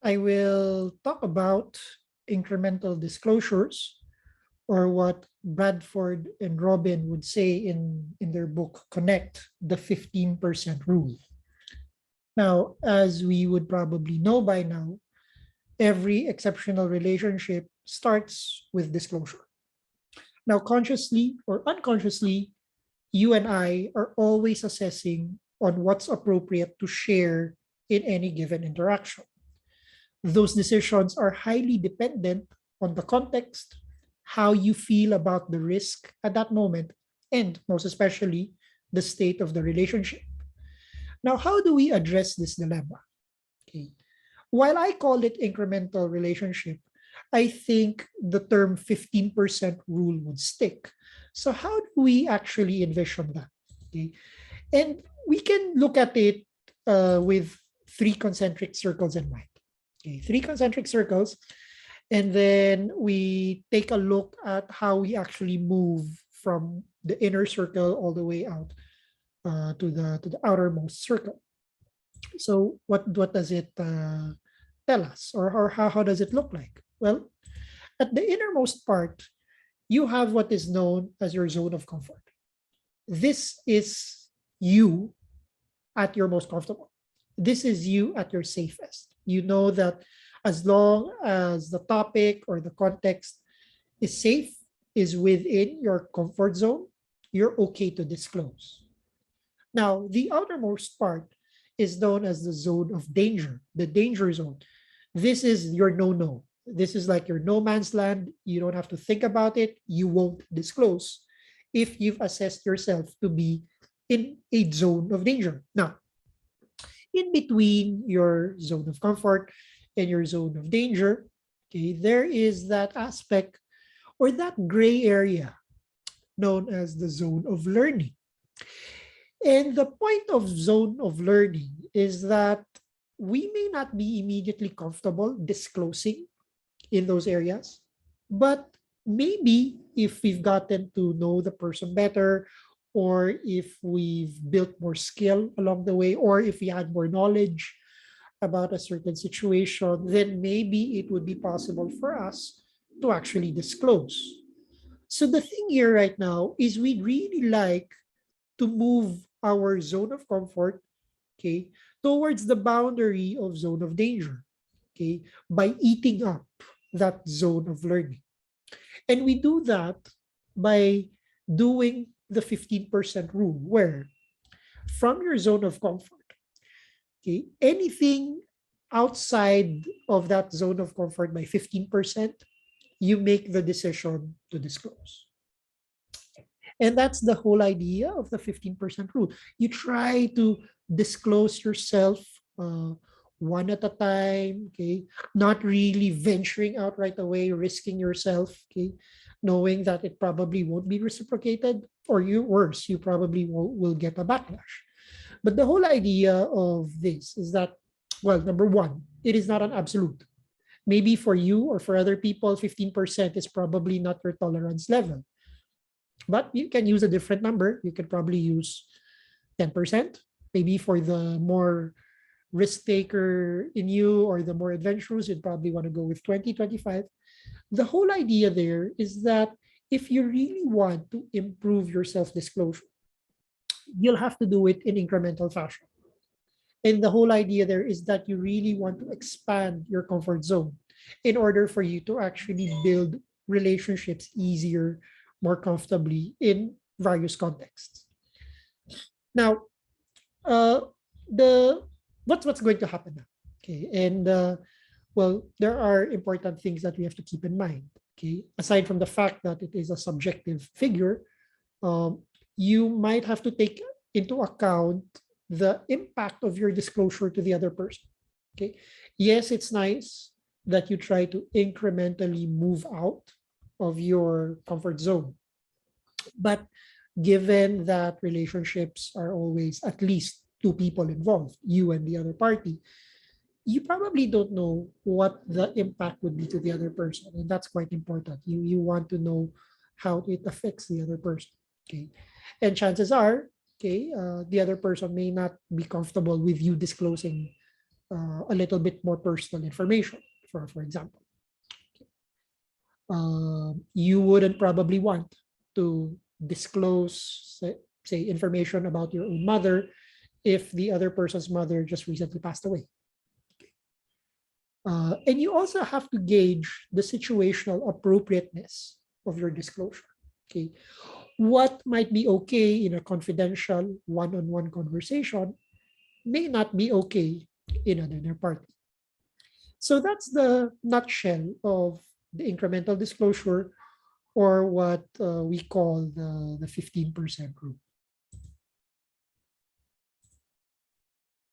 I will talk about incremental disclosures, or what Bradford and Robin would say in their book, Connect, the 15% rule. Now, as we would probably know by now, every exceptional relationship starts with disclosure. Now, consciously or unconsciously, you and I are always assessing on what's appropriate to share in any given interaction. Those decisions are highly dependent on the context, how you feel about the risk at that moment, and most especially, the state of the relationship. Now, how do we address this dilemma? Okay. While I call it incremental relationship, I think the term 15% rule would stick. So, how do we actually envision that? Okay. And we can look at it with three concentric circles in mind. Okay, three concentric circles. And then we take a look at how we actually move from the inner circle all the way out to the outermost circle. So what does it tell us, or how does it look like? Well, at the innermost part, you have what is known as your zone of comfort. This is you at your most comfortable. This is you at your safest. You know that as long as the topic or the context is safe, is within your comfort zone, you're okay to disclose. Now, the outermost part is known as the zone of danger, the danger zone. This is your no no. This is like your no man's land. You don't have to think about it. You won't disclose if you've assessed yourself to be in a zone of danger. Now, in between your zone of comfort and your zone of danger, okay, there is that aspect or that gray area known as the zone of learning. And the point of zone of learning is that we may not be immediately comfortable disclosing in those areas, but maybe if we've gotten to know the person better, or if we've built more skill along the way, or if we had more knowledge about a certain situation, then maybe it would be possible for us to actually disclose. So the thing here right now is we'd really like to move our zone of comfort, okay, towards the boundary of zone of danger, okay, by eating up that zone of learning. And we do that by doing the 15% rule, where from your zone of comfort, okay, anything outside of that zone of comfort by 15%, you make the decision to disclose. And that's the whole idea of the 15% rule. You try to disclose yourself one at a time, okay? Not really venturing out right away, risking yourself, okay? Knowing that it probably won't be reciprocated, or worse, you probably will get a backlash. But the whole idea of this is that, well, number one, it is not an absolute. Maybe for you or for other people, 15% is probably not your tolerance level. But you can use a different number. You could probably use 10%. Maybe for the more risk taker in you, or the more adventurous, you'd probably want to go with 20, 25. The whole idea there is that if you really want to improve your self-disclosure, you'll have to do it in incremental fashion. And the whole idea there is that you really want to expand your comfort zone in order for you to actually build relationships easier, more comfortably in various contexts. Now, the what's going to happen now? Okay, and well, there are important things that we have to keep in mind. Okay, aside from the fact that it is a subjective figure, um, you might have to take into account the impact of your disclosure to the other person. Okay, yes, it's nice that you try to incrementally move out of your comfort zone, but given that relationships are always at least two people involved, you and the other party, you probably don't know what the impact would be to the other person, and that's quite important. You want to know how it affects the other person. Okay, and chances are, okay, the other person may not be comfortable with you disclosing a little bit more personal information, for example. You wouldn't probably want to disclose, say, information about your own mother if the other person's mother just recently passed away. And you also have to gauge the situational appropriateness of your disclosure. Okay, what might be okay in a confidential one-on-one conversation may not be okay in a dinner party. So that's the nutshell of the incremental disclosure, or what we call the 15% rule.